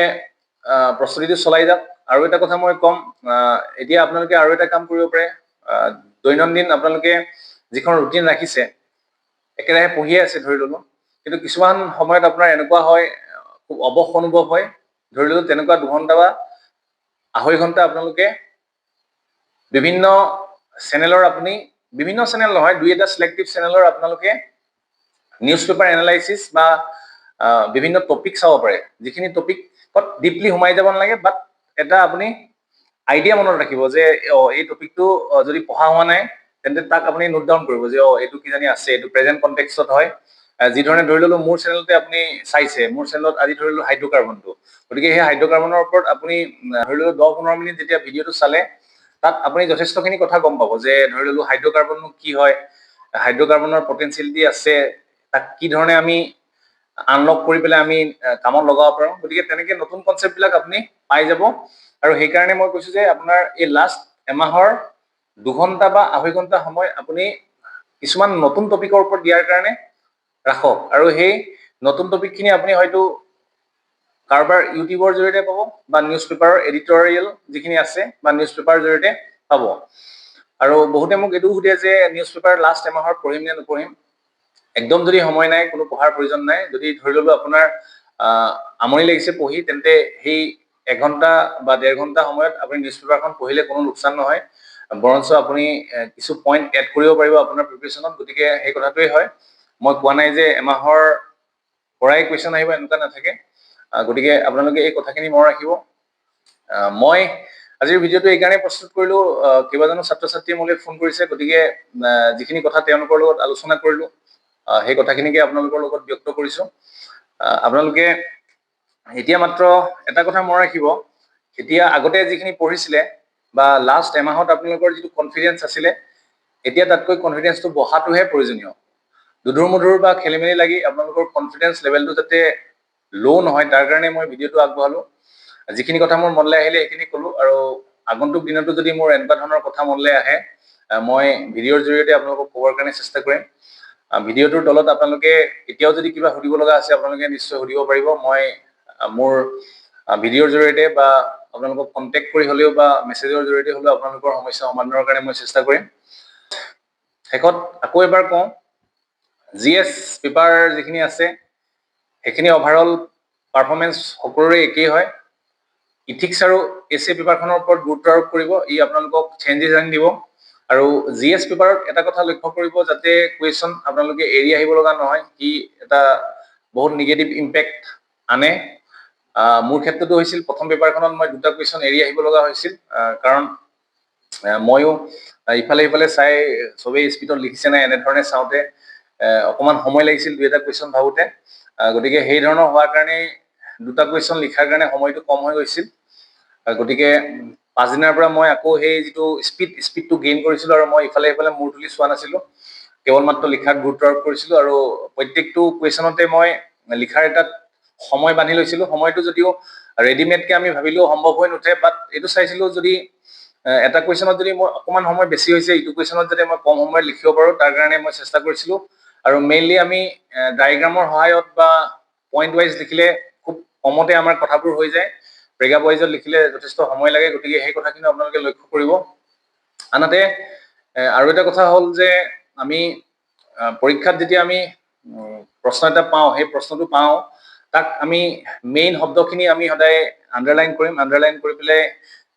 প্ৰস্তুতিটো চলাই যাওক আৰু এটা কথা মই ক'ম এতিয়া আপোনালোকে আৰু এটা কাম কৰিব পাৰে দৈনন্দিন আপোনালোকে যিখন ৰুটিন ৰাখিছে একেৰাহে পঢ়িয়ে আছে ধৰি ল'লো কিন্তু কিছুমান সময়ত আপোনাৰ এনেকুৱা হয় খুব অৱস অনুভৱ হয় ধৰি ল'লো তেনেকুৱা 2 ঘণ্টা বা আঢ়ৈ ঘণ্টা আপোনালোকে বিভিন্ন চেনেলৰ আপুনি বিভিন্ন চেনেল নহয় 2-এটা সিলেক্টিভ চেনেলৰ আপোনালোকে নিউজ পেপাৰ এনালাইচিছ বা বিভিন্ন টপিক চাব পাৰে যিখিনি টপিকত ডিপলি সোমাই যাব নালাগে বাট এটা আপুনি আইডিয়া মনত ৰাখিব যে এই টপিকটো যদি পঢ়া হোৱা নাই তেন্তে তাক আপুনি নোট ডাউন কৰিব যে এইটো কিজানি আছে এইটো প্ৰেজেন্ট কনটেক্সটত হয় যি ধৰণে ধৰি ল'লো মোৰ চেনেলতে আপুনি চাইছে মোৰ চেনেলত আজি ধৰি ল'লো হাইড্ৰকাৰ্বনটো গতিকে সেই হাইড্ৰকাৰ্বনৰ ওপৰত আপুনি ধৰি ল'লো 10-15 মিনিট যেতিয়া ভিডিঅ'টো চালে তাত আপুনি যথেষ্টখিনি কথা গম পাব যে ধৰি ল'লো হাইড্ৰকাৰ্বননো কি হয় হাইড্ৰকাৰ্বনৰ পটেঞ্চিয়েলিটি আছে তাক কি ধৰণে আমি আনলক কৰি পেলাই আমি কামত লগাব পাৰোঁ গতিকে তেনেকৈ নতুন কনচেপ্টবিলাক আপুনি পাই যাব আৰু সেইকাৰণে মই কৈছোঁ যে আপোনাৰ এই লাষ্ট এমাহৰ 2 ঘণ্টা বা আঢ়ৈ ঘণ্টা সময় আপুনি কিছুমান নতুন টপিকৰ ওপৰত দিয়াৰ কাৰণে ৰাখক আৰু সেই নতুন টপিকখিনি আপুনি হয়তো কাৰোবাৰ ইউটিউবৰ জৰিয়তে পাব বা নিউজ পেপাৰৰ এডিটৰিয়েল যিখিনি আছে বা নিউজ পেপাৰৰ জৰিয়তে পাব আৰু বহুতে মোক এইটো সুধে যে নিউজ পেপাৰ লাষ্ট এমাহৰ পঢ়িম নে নপঢ়িম একদম যদি সময় নাই কোনো পঢ়াৰ প্ৰয়োজন নাই যদি ধৰি ল'লো আপোনাৰ আমনি লাগিছে পঢ়ি তেন্তে সেই 1 ঘণ্টা বা 1.5 ঘণ্টা সময়ত আপুনি নিউজ পেপাৰখন পঢ়িলে কোনো লোকচান নহয় বৰঞ্চ আপুনি কিছু পইণ্ট এড কৰিব পাৰিব আপোনাৰ প্ৰিপাৰেশ্যনত গতিকে সেই কথাটোৱেই হয় মই কোৱা নাই যে এমাহৰ পৰাই কুৱেশ্যন আহিব এনেকুৱা নাথাকে গতিকে আপোনালোকে এই কথাখিনি মনত ৰাখিব মই আজিৰ ভিডিঅ'টো এইকাৰণে প্ৰস্তুত কৰিলোঁ কেইবাজনো ছাত্ৰ ছাত্ৰীয়ে মোলৈ ফোন কৰিছে গতিকে যিখিনি কথা তেওঁলোকৰ লগত আলোচনা কৰিলোঁ সেই কথাখিনিকে আপোনালোকৰ লগত ব্যক্ত কৰিছোঁ আপোনালোকে এতিয়া মাত্ৰ এটা কথা মনত ৰাখিব এতিয়া আগতে যিখিনি পঢ়িছিলে বা লাষ্ট এমাহত আপোনালোকৰ যিটো কনফিডেন্স আছিলে এতিয়া তাতকৈ কনফিডেন্সটো বঢ়াটোহে প্ৰয়োজনীয় দুধুৰ মুধুৰ বা খেলি মেলি লাগি আপোনালোকৰ কনফিডেন্স লেভেলটো যাতে ল' নহয় তাৰ কাৰণে মই ভিডিঅ'টো আগবঢ়ালোঁ যিখিনি কথা মোৰ মনলৈ আহিলে সেইখিনি ক'লোঁ আৰু আগন্তুক দিনতো যদি মোৰ এনেকুৱা ধৰণৰ কথা মনলৈ আহে মই ভিডিঅ'ৰ জৰিয়তে আপোনালোকক ক'বৰ কাৰণে চেষ্টা কৰিম ভিডিঅ'টোৰ তলত আপোনালোকে এতিয়াও যদি কিবা সুধিব লগা আছে আপোনালোকে নিশ্চয় সুধিব পাৰিব মই মোৰ ভিডিঅ'ৰ জৰিয়তে বা আপোনালোকক কণ্টেক্ট কৰি হ'লেও বা মেছেজৰ জৰিয়তে হ'লেও আপোনালোকৰ সমস্যা সমাধানৰ কাৰণে মই চেষ্টা কৰিম শেষত আকৌ এবাৰ কওঁ GS পেপাৰ যিখিনি আছে সেইখিনি অভাৰঅল পাৰফৰ্মেঞ্চ সকলোৰে একেই হয়। ইথিক্স আৰু এছে পেপাৰখনৰ ওপৰত গুৰুত্ব আৰোপ কৰিব, ই আপোনালোকক চেঞ্জেছ আনি দিব। আৰু GS পেপাৰত এটা কথা লক্ষ্য কৰিব যাতে কুৱেশ্যন আপোনালোকে এৰি আহিব লগা নহয়, ই এটা বহুত নিগেটিভ ইম্পেক্ট আনে। মোৰ ক্ষেত্ৰতো হৈছিল, প্ৰথম পেপাৰখনত মই দুটা কুৱেশ্যন এৰি আহিব লগা হৈছিল, কাৰণ ময়ো ইফালে সিফালে চাই চবেই স্পীডত লিখিছে নাই এনেধৰণে চাওঁতে অকণমান সময় লাগিছিল দুই এটা কুৱেশ্যন ভাবোতে। গতিকে সেই ধৰণৰ হোৱাৰ কাৰণে দুটা কুৱেশ্যন লিখাৰ কাৰণে সময়টো কম হৈ গৈছিল। গতিকে পাছদিনাৰ পৰা মই আকৌ সেই যিটো স্পীডটো গেইন কৰিছিলোঁ, আৰু মই ইফালে সিফালে মূৰ তুলি চোৱা নাছিলোঁ, কেৱল মাত্ৰ লিখাত গুৰুত্ব আৰোপ কৰিছিলোঁ। আৰু প্ৰত্যেকটো কুৱেশ্যনতে মই লিখাৰ এটা সময় বান্ধি লৈছিলোঁ। সময়টো যদিও ৰেডিমেডকৈ আমি ভাবিলেও সম্ভৱ হৈ নুঠে, বাট এইটো চাইছিলোঁ যদি এটা কুৱেশ্যনত যদি মোৰ অকণমান সময় বেছি হৈছে, ইটো কুৱেশ্যনত যদি মই কম সময়ত লিখিব পাৰোঁ, তাৰ কাৰণে মই চেষ্টা কৰিছিলোঁ। আৰু মেইনলি আমি ডায়েগ্ৰামৰ সহায়ত বা পইণ্ট ৱাইজ লিখিলে খুব কমতে আমাৰ কথাবোৰ হৈ যায়, পেৰেগ্ৰাফ ৱাইজত লিখিলে যথেষ্ট সময় লাগে। গতিকে সেই কথাখিনি আপোনালোকে লক্ষ্য কৰিব। আনহাতে আৰু এটা কথা হ'ল যে আমি পৰীক্ষাত যেতিয়া আমি প্ৰশ্ন এটা পাওঁ, সেই প্ৰশ্নটো পাওঁ তাক আমি মেইন শব্দখিনি আমি সদায় আণ্ডাৰলাইন কৰিম। আণ্ডাৰলাইন কৰি পেলাই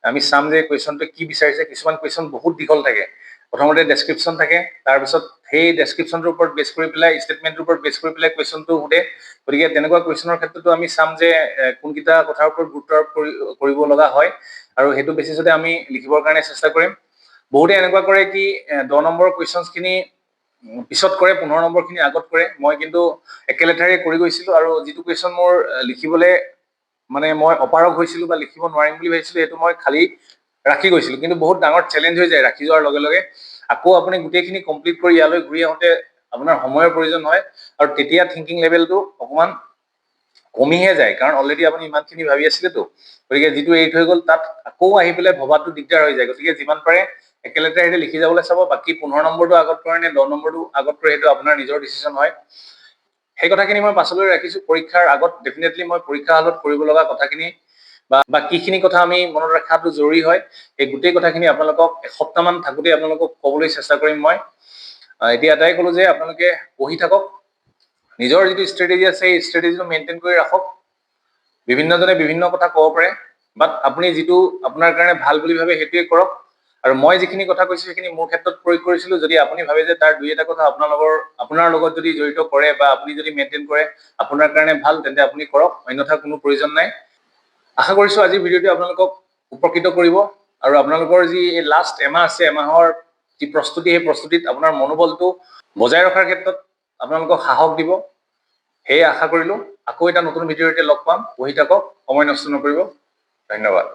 আমি চাম যে কুৱেশ্যনটো কি বিচাৰিছে। কিছুমান কুৱেশ্যন বহুত দীঘল থাকে, প্ৰথমতে ডেছক্ৰিপশ্যন থাকে, তাৰপিছত সেই ডেছক্ৰিপশ্যনটোৰ ওপৰত বেছ কৰি পেলাই ষ্টেটমেণ্টটোৰ ওপৰত বেছ কৰি পেলাই কুৱেশ্যনটো সোধে। গতিকে তেনেকুৱা কুৱেশ্যনৰ ক্ষেত্ৰতো আমি চাম যে কোনকেইটা কথাৰ ওপৰত গুৰুত্ব আৰোপ কৰিব লগা হয়, আৰু সেইটো বেচিছতে আমি লিখিবৰ কাৰণে চেষ্টা কৰিম। বহুতে এনেকুৱা কৰে কি 10 নম্বৰৰ কুৱেশ্যনছখিনি পিছত কৰে, 15 নম্বৰখিনি আগত কৰে। মই কিন্তু একেলেঠাৰে কৰি গৈছিলোঁ, আৰু যিটো কুৱেশ্যন মোৰ লিখিবলৈ মানে মই অপাৰগ হৈছিলোঁ বা লিখিব নোৱাৰিম বুলি ভাবিছিলোঁ, সেইটো মই খালী ৰাখি গৈছিলোঁ। কিন্তু বহুত ডাঙৰ চেলেঞ্জ হৈ যায় ৰাখি যোৱাৰ লগে লগে। আকৌ আপুনি গোটেইখিনি কমপ্লিট কৰি ইয়ালৈ ঘূৰি আহোঁতে আপোনাৰ সময়ৰ প্ৰয়োজন হয়, আৰু তেতিয়া থিংকিং লেভেলটো অকণমান কমিহে যায়, কাৰণ অলৰেডি আপুনি ইমানখিনি ভাবি আছিলেতো। গতিকে যিটো এৰি থৈ গ'ল তাত আকৌ আহি পেলাই ভবাটো দিগদাৰ হৈ যায়। গতিকে যিমান পাৰে একেলেঠাৰিতে লিখি যাবলৈ চাব। বাকী 15 নম্বৰটো আগত কৰে নে 10 নম্বৰটো আগত কৰে, সেইটো আপোনাৰ নিজৰ ডিচিশ্যন হয়। সেই কথাখিনি মই পাছলৈ ৰাখিছোঁ। পৰীক্ষাৰ আগত ডেফিনেটলি মই পৰীক্ষা হলত কৰিব লগা কথাখিনি বা কিখিনি কথা আমি মনত ৰখাটো জৰুৰী হয়, এই গোটেই কথাখিনি আপোনালোকক এসপ্তাহমান থাকোঁতে আপোনালোকক ক'বলৈ চেষ্টা কৰিম মই। এতিয়া এটাই ক'লোঁ যে আপোনালোকে পঢ়ি থাকক, নিজৰ যিটো ষ্ট্ৰেটেজি আছে সেই ষ্ট্ৰেটেজিটো মেইনটেইন কৰি ৰাখক। বিভিন্নজনে বিভিন্ন কথা ক'ব পাৰে, বাট আপুনি যিটো আপোনাৰ কাৰণে ভাল বুলি ভাবে সেইটোৱে কৰক। আৰু মই যিখিনি কথা কৈছোঁ সেইখিনি মোৰ ক্ষেত্ৰত প্ৰয়োগ কৰিছিলোঁ। যদি আপুনি ভাবে যে তাৰ দুই এটা কথা আপোনাৰ লগত যদি জড়িত কৰে বা আপুনি যদি মেইনটেইন কৰে আপোনাৰ কাৰণে ভাল, তেন্তে আপুনি কৰক, অন্যথা কোনো প্ৰয়োজন নাই। আশা কৰিছোঁ আজিৰ ভিডিঅ'টোৱে আপোনালোকক উপকৃত কৰিব, আৰু আপোনালোকৰ যি এই লাষ্ট এমাহ আছে, এমাহৰ যি প্ৰস্তুতি, সেই প্ৰস্তুতিত আপোনাৰ মনোবলটো বজাই ৰখাৰ ক্ষেত্ৰত আপোনালোকক সাহস দিব, সেয়ে আশা কৰিলোঁ। আকৌ এটা নতুন ভিডিঅ'তে লগ পাম। পঢ়ি থাকক, সময় নষ্ট নকৰিব। ধন্যবাদ।